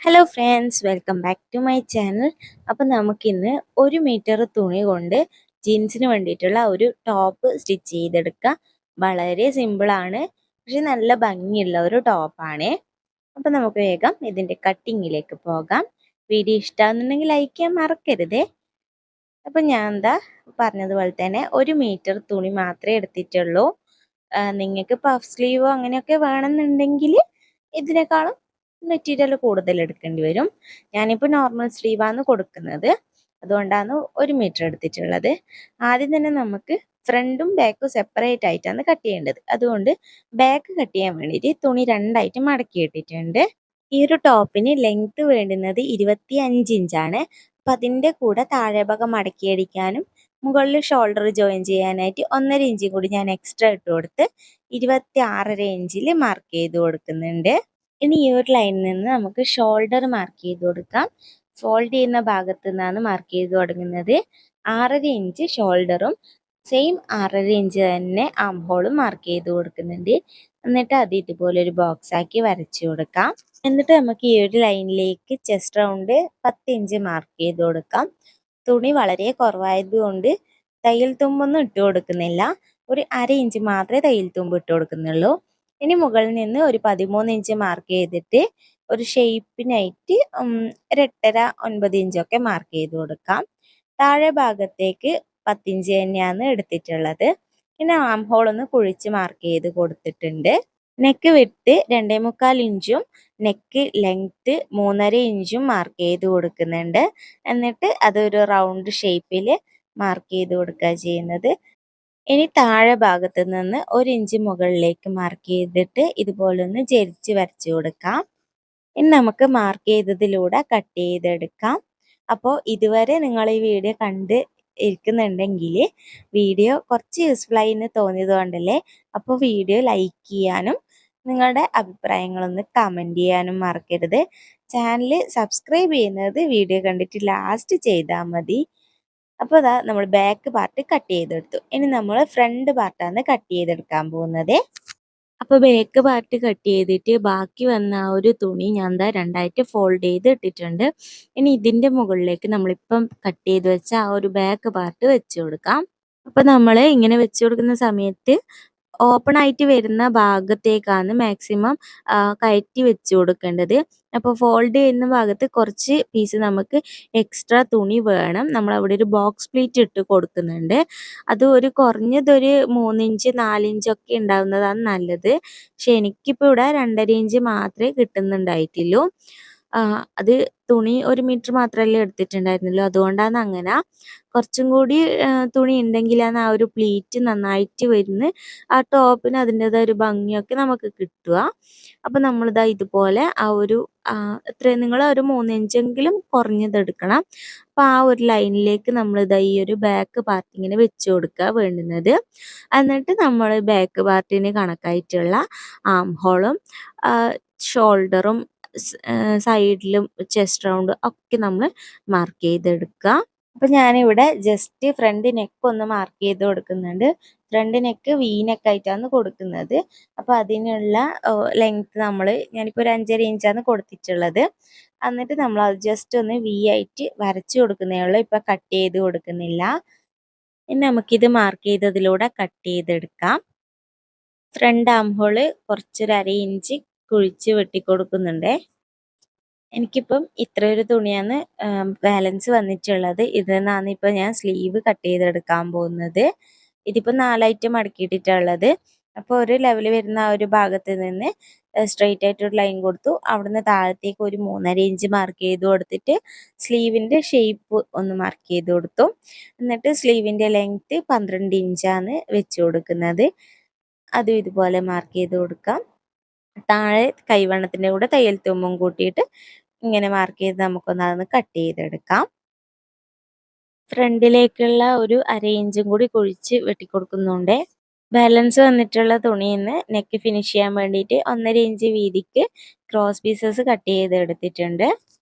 Hello friends, welcome back to my channel. അപ്പം നമുക്കിന്ന് 1 metre തുണി കൊണ്ട് ജീൻസിന് വേണ്ടിയിട്ടുള്ള ഒരു ടോപ്പ് സ്റ്റിച്ച് ചെയ്തെടുക്കാം. വളരെ സിമ്പിളാണ്, പക്ഷെ നല്ല ഭംഗിയുള്ള ഒരു ടോപ്പാണ്. അപ്പം നമുക്ക് വേഗം ഇതിൻ്റെ കട്ടിങ്ങിലേക്ക് പോകാം. വീഡിയോ ഇഷ്ടമാകുന്നുണ്ടെങ്കിൽ ലൈക്ക് ചെയ്യാൻ മറക്കരുതേ. അപ്പം ഞാൻ എന്താ പറഞ്ഞതുപോലെ തന്നെ 1 മീറ്റർ തുണി മാത്രമേ എടുത്തിട്ടുള്ളൂ. നിങ്ങൾക്ക് പഫ് സ്ലീവോ അങ്ങനെയൊക്കെ വേണമെന്നുണ്ടെങ്കിൽ ഇതിനേക്കാളും മെറ്റീരിയൽ കൂടുതൽ എടുക്കേണ്ടി വരും. ഞാനിപ്പോൾ നോർമൽ സ്ലീവാണ് കൊടുക്കുന്നത്, അതുകൊണ്ടാണ് 1 മീറ്റർ എടുത്തിട്ടുള്ളത്. ആദ്യം തന്നെ നമുക്ക് ഫ്രണ്ടും ബാക്കും സെപ്പറേറ്റ് ആയിട്ടാണ് കട്ട് ചെയ്യേണ്ടത്. അതുകൊണ്ട് ബാക്ക് കട്ട് ചെയ്യാൻ വേണ്ടിയിട്ട് തുണി രണ്ടായിട്ട് മടക്കി ഇട്ടിട്ടുണ്ട്. ഈ ഒരു ടോപ്പിന് ലെങ്ത് വേണ്ടുന്നത് 25 ഇഞ്ചാണ്. അപ്പം അതിൻ്റെ കൂടെ താഴെ ഭാഗം മടക്കി അടിക്കാനും മുകളിൽ ഷോൾഡർ ജോയിൻ ചെയ്യാനായിട്ട് 1.5 ഇഞ്ചും കൂടി ഞാൻ എക്സ്ട്രാ ഇട്ട് കൊടുത്ത് 26.5 ഇഞ്ചിൽ മാർക്ക് ചെയ്ത് കൊടുക്കുന്നുണ്ട്. ഇനി ഈ ഒരു ലൈനിൽ നിന്ന് നമുക്ക് ഷോൾഡർ മാർക്ക് ചെയ്ത് കൊടുക്കാം. ഫോൾഡ് ചെയ്യുന്ന ഭാഗത്തു നിന്നാണ് മാർക്ക് ചെയ്ത് തുടങ്ങുന്നത്. 6.5 ഇഞ്ച് ഷോൾഡറും സെയിം 6.5 ഇഞ്ച് തന്നെ ആം ഹോളും മാർക്ക് ചെയ്ത് കൊടുക്കുന്നുണ്ട്. എന്നിട്ട് അത് ഇതുപോലെ ഒരു ബോക്സ് ആക്കി വരച്ചു കൊടുക്കാം. എന്നിട്ട് നമുക്ക് ഈ ഒരു ലൈനിലേക്ക് ചെസ്റ്റ് റൗണ്ട് 10 ഇഞ്ച് മാർക്ക് ചെയ്ത് കൊടുക്കാം. തുണി വളരെ കുറവായതുകൊണ്ട് തയ്യൽ തുമ്പൊന്നും ഇട്ട് കൊടുക്കുന്നില്ല. ഒരു 1/2 ഇഞ്ച് മാത്രമേ തയ്യൽ തുമ്പ് ഇട്ട് കൊടുക്കുന്നുള്ളൂ. ഇനി മുകളിൽ നിന്ന് ഒരു 13 ഇഞ്ച് മാർക്ക് ചെയ്തിട്ട് ഒരു ഷേപ്പിനായിട്ട് 8.5-9 ഇഞ്ചൊക്കെ മാർക്ക് ചെയ്ത് കൊടുക്കാം. താഴെ ഭാഗത്തേക്ക് 10 ഇഞ്ച് തന്നെയാണ് എടുത്തിട്ടുള്ളത്. പിന്നെ ആം ഹോൾ ഒന്ന് കുഴിച്ച് മാർക്ക് ചെയ്ത് കൊടുത്തിട്ടുണ്ട്. നെക്ക് വിട്ട് 2.25 ഇഞ്ചും നെക്ക് ലെങ്ത്ത് 3.5 ഇഞ്ചും മാർക്ക് ചെയ്ത് കൊടുക്കുന്നുണ്ട്. എന്നിട്ട് അതൊരു റൗണ്ട് ഷേപ്പിൽ മാർക്ക് ചെയ്ത് കൊടുക്കുക ചെയ്യുന്നത്. ഇനി താഴെ ഭാഗത്ത് നിന്ന് 1 ഇഞ്ച് മുകളിലേക്ക് മാർക്ക് ചെയ്തിട്ട് ഇതുപോലെ ഒന്ന് ചെരിച്ച് വരച്ചു കൊടുക്കാം. ഇനി നമുക്ക് മാർക്ക് ചെയ്തതിലൂടെ കട്ട് ചെയ്തെടുക്കാം. അപ്പോൾ ഇതുവരെ നിങ്ങൾ ഈ വീഡിയോ കണ്ട് ഇരിക്കുന്നുണ്ടെങ്കിൽ വീഡിയോ കുറച്ച് യൂസ്ഫുൾ ആയി എന്ന് തോന്നിയത് കൊണ്ടല്ലേ. അപ്പോൾ വീഡിയോ ലൈക്ക് ചെയ്യാനും നിങ്ങളുടെ അഭിപ്രായങ്ങളൊന്ന് കമൻറ്റ് ചെയ്യാനും മറക്കരുത്. ചാനൽ സബ്സ്ക്രൈബ് ചെയ്യുന്നത് വീഡിയോ കണ്ടിട്ട് ലാസ്റ്റ് ചെയ്താൽ മതി. അപ്പോൾ അതാ നമ്മൾ ബാക്ക് പാർട്ട് കട്ട് ചെയ്തെടുത്തു. ഇനി നമ്മൾ ഫ്രണ്ട് പാർട്ടാണ് കട്ട് ചെയ്തെടുക്കാൻ പോകുന്നത്. അപ്പോൾ ബാക്ക് പാർട്ട് കട്ട് ചെയ്തിട്ട് ബാക്കി വന്ന ആ ഒരു തുണി ഞാൻ ദാ രണ്ടായിട്ട് ഫോൾഡ് ചെയ്ത് ഇട്ടിട്ടുണ്ട്. ഇനി ഇതിൻ്റെ മുകളിലേക്ക് നമ്മളിപ്പം കട്ട് ചെയ്ത് വെച്ച ആ ഒരു ബാക്ക് പാർട്ട് വെച്ച് കൊടുക്കാം. അപ്പോൾ നമ്മൾ ഇങ്ങനെ വെച്ച് കൊടുക്കുന്ന സമയത്ത് ഓപ്പൺ ആയിട്ട് വരുന്ന ഭാഗത്തേക്കാണ് മാക്സിമം കയറ്റി വെച്ച് കൊടുക്കേണ്ടത്. അപ്പോൾ ഫോൾഡ് ചെയ്യുന്ന ഭാഗത്ത് കുറച്ച് പീസ് നമുക്ക് എക്സ്ട്രാ തുണി വേണം. നമ്മളവിടെ ഒരു ബോക്സ് പ്ലീറ്റ് ഇട്ട് കൊടുക്കുന്നുണ്ട്. അത് ഒരു കുറഞ്ഞതൊരു 3 ഇഞ്ച് 4 ഇഞ്ചൊക്കെ ഉണ്ടാവുന്നതാണ് നല്ലത്. പക്ഷെ എനിക്കിപ്പോൾ ഇവിടെ 2.5 ഇഞ്ച് മാത്രമേ കിട്ടുന്നുണ്ടായിട്ടുള്ളൂ. അത് തുണി 1 മീറ്റർ മാത്രമല്ലേ എടുത്തിട്ടുണ്ടായിരുന്നുള്ളൂ, അതുകൊണ്ടാണ് അങ്ങനെ. കുറച്ചും കൂടി തുണി ഉണ്ടെങ്കിലാണ് ആ ഒരു പ്ലീറ്റ് നന്നായിട്ട് വരുന്നത്. ആ ടോപ്പിന് അതിൻ്റെതായ ഒരു ഭംഗിയൊക്കെ നമുക്ക് കിട്ടുക. അപ്പം നമ്മളിതാ ഇതുപോലെ ആ ഒരു എത്രയും നിങ്ങൾ ഒരു 3 ഇഞ്ചെങ്കിലും കുറഞ്ഞതെടുക്കണം. അപ്പോൾ ആ ഒരു ലൈനിലേക്ക് നമ്മളിതാ ഈ ഒരു ബാക്ക് പാർട്ട് ഇങ്ങനെ വെച്ച് കൊടുക്കുക വേണ്ടുന്നത്. എന്നിട്ട് നമ്മൾ ബാക്ക് പാർട്ടിന് കണക്കായിട്ടുള്ള ആം ഹോളും ഷോൾഡറും സൈഡിലും ചെസ്റ്റ് റൗണ്ട് ഒക്കെ നമ്മൾ മാർക്ക് ചെയ്തെടുക്കുക. അപ്പം ഞാനിവിടെ ജസ്റ്റ് ഫ്രണ്ട് നെക്ക് ഒന്ന് മാർക്ക് ചെയ്ത് കൊടുക്കുന്നുണ്ട്. ഫ്രണ്ട് നെക്ക് വി നെക്കായിട്ടാണ് കൊടുക്കുന്നത്. അപ്പോൾ അതിനുള്ള ലെങ്ത്ത് ഞാനിപ്പോൾ ഒരു 5.5 ഇഞ്ചാണ് കൊടുത്തിട്ടുള്ളത്. എന്നിട്ട് നമ്മൾ അത് ജസ്റ്റ് ഒന്ന് വി ആയിട്ട് വരച്ചു കൊടുക്കുന്നേ ഉള്ളൂ, ഇപ്പം കട്ട് ചെയ്ത് കൊടുക്കുന്നില്ല. ഇനി നമുക്കിത് മാർക്ക് ചെയ്തതിലൂടെ കട്ട് ചെയ്തെടുക്കാം. ഫ്രണ്ട് ആം ഹോള് കുറച്ചൊരു 1/2 ഇഞ്ച് കുഴിച്ച് വെട്ടിക്കൊടുക്കുന്നുണ്ട്. എനിക്കിപ്പം ഇത്രയൊരു തുണിയാണ് ബാലൻസ് വന്നിട്ടുള്ളത്. ഇതിൽ നിന്നാണ് ഇപ്പോൾ ഞാൻ സ്ലീവ് കട്ട് ചെയ്തെടുക്കാൻ പോകുന്നത്. ഇതിപ്പോൾ 4 മടക്കിയിട്ടിട്ടുള്ളത്. അപ്പോൾ ഒരു ലെവൽ വരുന്ന ആ ഒരു ഭാഗത്ത് നിന്ന് സ്ട്രെയിറ്റ് ആയിട്ടൊരു ലൈൻ കൊടുത്തു. അവിടുന്ന് താഴത്തേക്ക് ഒരു 3.5 ഇഞ്ച് മാർക്ക് ചെയ്ത് കൊടുത്തിട്ട് സ്ലീവിൻ്റെ ഷേപ്പ് ഒന്ന് മാർക്ക് ചെയ്ത് കൊടുത്തു. എന്നിട്ട് സ്ലീവിൻ്റെ ലെങ്ത്ത് 12 ഇഞ്ചാണ് വെച്ച് കൊടുക്കുന്നത്. അതും ഇതുപോലെ മാർക്ക് ചെയ്ത് കൊടുക്കാം. താഴെ കൈവണ്ണത്തിൻ്റെ കൂടെ തയ്യൽ തുമ്പും കൂട്ടിയിട്ട് ഇങ്ങനെ മാർക്ക് ചെയ്ത് നമുക്കൊന്ന് അതൊന്ന് കട്ട് ചെയ്തെടുക്കാം. ഫ്രണ്ടിലേക്കുള്ള ഒരു 1/2 ഇഞ്ചും കൂടി കുഴിച്ച് വെട്ടിക്കൊടുക്കുന്നുണ്ട്. ബാലൻസ് വന്നിട്ടുള്ള തുണിയിൽ നിന്ന് നെക്ക് ഫിനിഷ് ചെയ്യാൻ വേണ്ടിയിട്ട് 1.5 ഇഞ്ച് വീതിക്ക് ക്രോസ് പീസസ് കട്ട് ചെയ്ത് എടുത്തിട്ടുണ്ട്.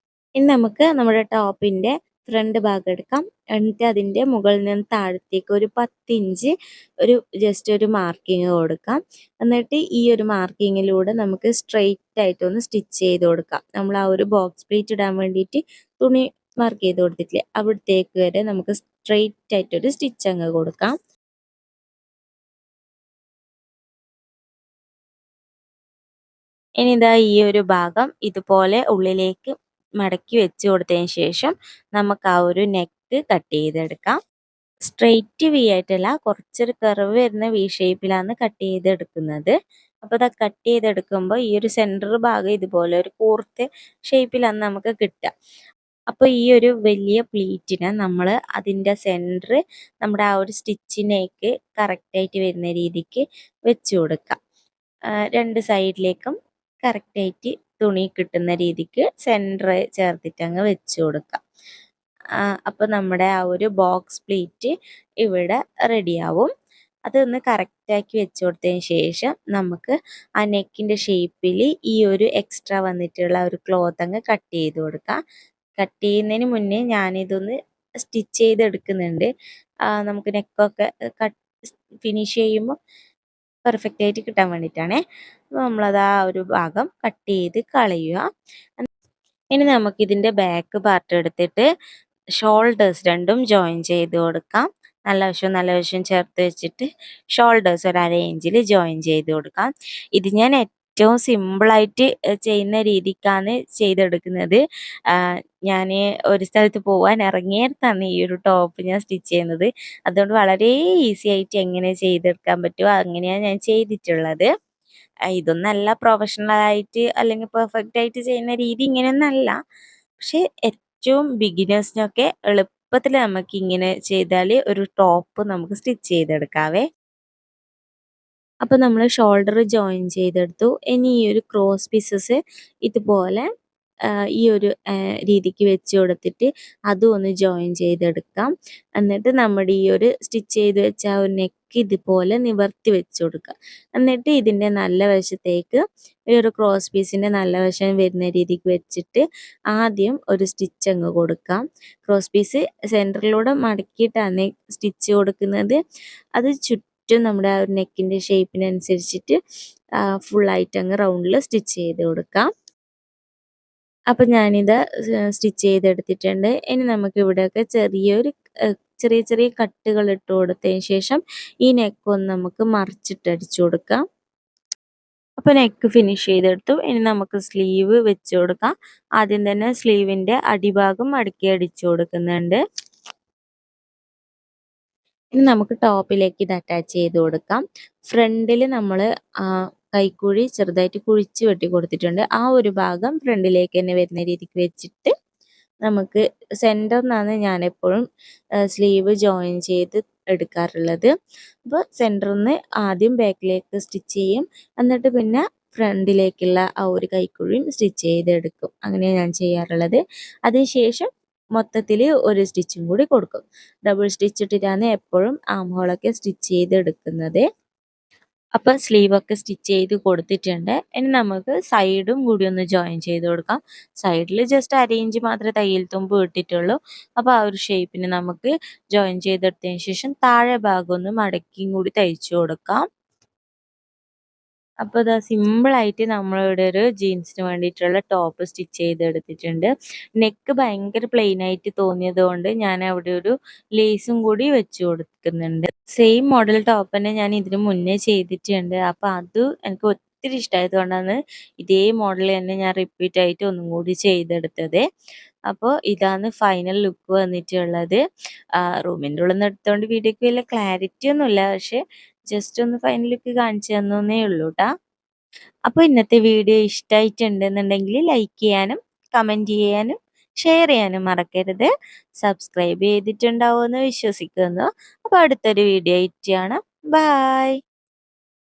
ഇനി നമുക്ക് നമ്മുടെ ടോപ്പിൻ്റെ ഫ്രണ്ട് ഭാഗം എടുക്കാം. എന്നിട്ട് അതിൻ്റെ മുകളിൽ നിന്ന് താഴത്തേക്ക് ഒരു 10 ഇഞ്ച് ജസ്റ്റ് ഒരു മാർക്കിങ് കൊടുക്കാം. എന്നിട്ട് ഈ ഒരു മാർക്കിങ്ങിലൂടെ നമുക്ക് സ്ട്രെയിറ്റ് ആയിട്ടൊന്ന് സ്റ്റിച്ച് ചെയ്ത് കൊടുക്കാം. നമ്മൾ ആ ഒരു ബോക്സ് പ്ലീറ്റ് ഇടാൻ വേണ്ടിയിട്ട് തുണി മാർക്ക് ചെയ്ത് കൊടുത്തിട്ടില്ലേ, അവിടത്തേക്ക് വരെ നമുക്ക് സ്ട്രെയിറ്റ് ആയിട്ടൊരു സ്റ്റിച്ച് അങ്ങ് കൊടുക്കാം. ഇനി ഇതാ ഈ ഒരു ഭാഗം ഇതുപോലെ ഉള്ളിലേക്ക് മടക്കി വെച്ച് കൊടുത്തതിന് ശേഷം നമുക്ക് ആ ഒരു നെക്ക് കട്ട് ചെയ്തെടുക്കാം. സ്ട്രെയിറ്റ് വി ആയിട്ടല്ല, കുറച്ചൊരു കർവ് വരുന്ന വി ഷേപ്പിലാണ് കട്ട് ചെയ്തെടുക്കുന്നത്. അപ്പോൾ അത് കട്ട് ചെയ്തെടുക്കുമ്പോൾ ഈ ഒരു സെൻറ്റർ ഭാഗം ഇതുപോലെ ഒരു കൂർത്ത ഷേപ്പിലാണ് നമുക്ക് കിട്ടുക. അപ്പോൾ ഈ ഒരു വലിയ പ്ലീറ്റിനെ നമ്മൾ അതിൻ്റെ സെൻറ്റർ നമ്മുടെ ആ ഒരു സ്റ്റിച്ചിനേക്ക് കറക്റ്റായിട്ട് വരുന്ന രീതിക്ക് വെച്ച് കൊടുക്കാം. രണ്ട് സൈഡിലേക്കും കറക്റ്റായിട്ട് തുണി കിട്ടുന്ന രീതിക്ക് സെൻറ്റർ ചേർത്തിട്ട് അങ്ങ് വെച്ച് കൊടുക്കാം. അപ്പോൾ നമ്മുടെ ആ ഒരു ബോക്സ് പ്ലീറ്റ് ഇവിടെ റെഡിയാവും. അതൊന്ന് കറക്റ്റാക്കി വെച്ച് കൊടുത്തതിന് ശേഷം നമുക്ക് ആ നെക്കിൻ്റെ ഷേപ്പിൽ ഈ ഒരു എക്സ്ട്രാ വന്നിട്ടുള്ള ഒരു ക്ലോത്ത് അങ്ങ് കട്ട് ചെയ്ത് കൊടുക്കാം. കട്ട് ചെയ്യുന്നതിന് മുന്നേ ഞാനിതൊന്ന് സ്റ്റിച്ച് ചെയ്തെടുക്കുന്നുണ്ട്. നമുക്ക് നെക്കൊക്കെ ഫിനിഷ് ചെയ്യുമ്പോൾ പെർഫെക്റ്റ് ആയിട്ട് കിട്ടാൻ വേണ്ടിയിട്ടാണേ. അപ്പോൾ നമ്മളത് ആ ഒരു ഭാഗം കട്ട് ചെയ്ത് കളയുക. ഇനി നമുക്കിതിൻ്റെ ബാക്ക് പാർട്ട് എടുത്തിട്ട് ഷോൾഡേഴ്സ് രണ്ടും ജോയിൻ ചെയ്ത് കൊടുക്കാം. നല്ല വശവും ചേർത്ത് വെച്ചിട്ട് ഷോൾഡേഴ്സ് ഒരു 1/2 ഇഞ്ചിൽ ജോയിൻ ചെയ്ത് കൊടുക്കാം. ഇത് ഞാൻ ഏറ്റവും സിമ്പിളായിട്ട് ചെയ്യുന്ന രീതിക്കാണ് ചെയ്തെടുക്കുന്നത്. ഞാൻ ഒരു സ്ഥലത്ത് പോകാൻ ഇറങ്ങിയിടത്താണ് ഈ ഒരു ടോപ്പ് ഞാൻ സ്റ്റിച്ച് ചെയ്യുന്നത്. അതുകൊണ്ട് വളരെ ഈസി ആയിട്ട് എങ്ങനെ ചെയ്തെടുക്കാൻ പറ്റുമോ അങ്ങനെയാണ് ഞാൻ ചെയ്തിട്ടുള്ളത്. ഇതൊന്നല്ല പ്രൊഫഷണലായിട്ട് അല്ലെങ്കിൽ പെർഫെക്റ്റ് ആയിട്ട് ചെയ്യുന്ന രീതി ഇങ്ങനെയൊന്നല്ല. പക്ഷേ ഏറ്റവും ബിഗിനേഴ്സിനൊക്കെ എളുപ്പത്തിൽ നമുക്ക് ഇങ്ങനെ ചെയ്താൽ ഒരു ടോപ്പ് നമുക്ക് സ്റ്റിച്ച് ചെയ്തെടുക്കാവേ. അപ്പോൾ നമ്മൾ ഷോൾഡർ ജോയിൻ ചെയ്തെടുത്തു. ഇനി ഈ ഒരു ക്രോസ് പീസസ് ഇതുപോലെ ഈ ഒരു രീതിക്ക് വെച്ച് കൊടുത്തിട്ട് അതും ഒന്ന് ജോയിൻ ചെയ്തെടുക്കാം. എന്നിട്ട് നമ്മുടെ ഈ ഒരു സ്റ്റിച്ച് ചെയ്ത് വെച്ച ആ ഒരു നെക്ക് ഇതുപോലെ നിവർത്തി വെച്ച് കൊടുക്കുക. എന്നിട്ട് ഇതിൻ്റെ നല്ല വശത്തേക്ക് ഈ ഒരു ക്രോസ് പീസിൻ്റെ നല്ല വശം വരുന്ന രീതിക്ക് വെച്ചിട്ട് ആദ്യം ഒരു സ്റ്റിച്ച് അങ്ങ് കൊടുക്കാം. ക്രോസ് പീസ് സെൻറ്ററിലൂടെ മടക്കിയിട്ടാണ് സ്റ്റിച്ച് കൊടുക്കുന്നത്. അത് ചുറ്റും നമ്മുടെ ആ ഒരു നെക്കിൻ്റെ ഷേപ്പിനനുസരിച്ചിട്ട് ഫുള്ളായിട്ട് അങ്ങ് റൗണ്ടിൽ സ്റ്റിച്ച് ചെയ്ത് കൊടുക്കാം. അപ്പം ഞാനിത് സ്റ്റിച്ച് ചെയ്തെടുത്തിട്ടുണ്ട്. ഇനി നമുക്ക് ഇവിടെയൊക്കെ ചെറിയ ചെറിയ കട്ടുകൾ ഇട്ട് കൊടുത്തതിന് ശേഷം ഈ നെക്ക് ഒന്ന് നമുക്ക് മറിച്ചിട്ടടിച്ചു കൊടുക്കാം. അപ്പോൾ നെക്ക് ഫിനിഷ് ചെയ്തെടുത്തു. ഇനി നമുക്ക് സ്ലീവ് വെച്ച് കൊടുക്കാം. ആദ്യം തന്നെ സ്ലീവിൻ്റെ അടിഭാഗം മടക്കി അടിച്ചു കൊടുക്കുന്നുണ്ട്. ഇനി നമുക്ക് ടോപ്പിലേക്ക് ഇത് അറ്റാച്ച് ചെയ്ത് കൊടുക്കാം. ഫ്രണ്ടിൽ നമ്മൾ കൈക്കുഴി ചെറുതായിട്ട് കുഴിച്ച് വെട്ടി കൊടുത്തിട്ടുണ്ട്. ആ ഒരു ഭാഗം ഫ്രണ്ടിലേക്ക് തന്നെ വരുന്ന രീതിക്ക് വെച്ചിട്ട് നമുക്ക് സെൻറ്ററിൽ ഞാൻ എപ്പോഴും സ്ലീവ് ജോയിൻ ചെയ്ത് എടുക്കാറുള്ളത്. അപ്പോൾ സെൻറ്ററിൽ നിന്ന് ആദ്യം ബാക്കിലേക്ക് സ്റ്റിച്ച് ചെയ്യും. എന്നിട്ട് പിന്നെ ഫ്രണ്ടിലേക്കുള്ള ആ ഒരു കൈക്കുഴിയും സ്റ്റിച്ച് ചെയ്തെടുക്കും. അങ്ങനെയാണ് ഞാൻ ചെയ്യാറുള്ളത്. അതിനുശേഷം മൊത്തത്തിൽ ഒരു സ്റ്റിച്ചും കൂടി കൊടുക്കും. ഡബിൾ സ്റ്റിച്ച് ഇട്ടിട്ടാണ് എപ്പോഴും ആം ഹോളൊക്കെ സ്റ്റിച്ച് ചെയ്തെടുക്കുന്നത്. അപ്പം സ്ലീവൊക്കെ സ്റ്റിച്ച് ചെയ്ത് കൊടുത്തിട്ടുണ്ട്. ഇനി നമുക്ക് സൈഡും കൂടി ഒന്ന് ജോയിൻ ചെയ്ത് കൊടുക്കാം. സൈഡിൽ ജസ്റ്റ് 1/2 ഇഞ്ച് മാത്രമേ തയ്യൽ തുമ്പ് ഇട്ടിട്ടുള്ളൂ. അപ്പോൾ ആ ഒരു ഷേപ്പിന് നമുക്ക് ജോയിൻ ചെയ്തെടുത്തതിന് ശേഷം താഴെ ഭാഗം ഒന്ന് മടക്കിയും കൂടി തയ്ച്ചു കൊടുക്കാം. അപ്പോൾ ഇതാ സിമ്പിളായിട്ട് നമ്മളിവിടെ ഒരു ജീൻസിന് വേണ്ടിയിട്ടുള്ള ടോപ്പ് സ്റ്റിച്ച് ചെയ്തെടുത്തിട്ടുണ്ട്. നെക്ക് ഭയങ്കര പ്ലെയിൻ ആയിട്ട് തോന്നിയത് കൊണ്ട് ഞാൻ അവിടെ ഒരു ലേസും കൂടി വെച്ച് കൊടുക്കുന്നുണ്ട്. സെയിം മോഡൽ ടോപ്പ് തന്നെ ഞാൻ ഇതിന് മുന്നേ ചെയ്തിട്ടുണ്ട്. അപ്പോൾ അത് എനിക്ക് ഒത്തിരി ഇഷ്ടമായത് കൊണ്ടാണ് ഇതേ മോഡൽ തന്നെ ഞാൻ റിപ്പീറ്റ് ആയിട്ട് ഒന്നും കൂടി ചെയ്തെടുത്തത്. അപ്പോൾ ഇതാണ് ഫൈനൽ ലുക്ക് വന്നിട്ടുള്ളത്. റൂമിൻ്റെ ഉള്ളിൽ നിന്ന് എടുത്തുകൊണ്ട് വീഡിയോക്ക് വലിയ ക്ലാരിറ്റി ഒന്നുമില്ല. പക്ഷേ ജസ്റ്റ് ഒന്ന് ഫൈനൽ ലുക്ക് കാണിച്ചു തന്നേ ഉള്ളൂ കേട്ടോ. അപ്പോൾ ഇന്നത്തെ വീഡിയോ ഇഷ്ടമായിട്ടുണ്ടെന്നുണ്ടെങ്കിൽ ലൈക്ക് ചെയ്യാനും കമൻറ്റ് ചെയ്യാനും ഷെയർ ചെയ്യാനും മറക്കരുത്. സബ്സ്ക്രൈബ് ചെയ്തിട്ടുണ്ടാവുമെന്ന് വിശ്വസിക്കുന്നു. അപ്പോൾ അടുത്തൊരു വീഡിയോ ആയിട്ട് കാണാം. ബൈ.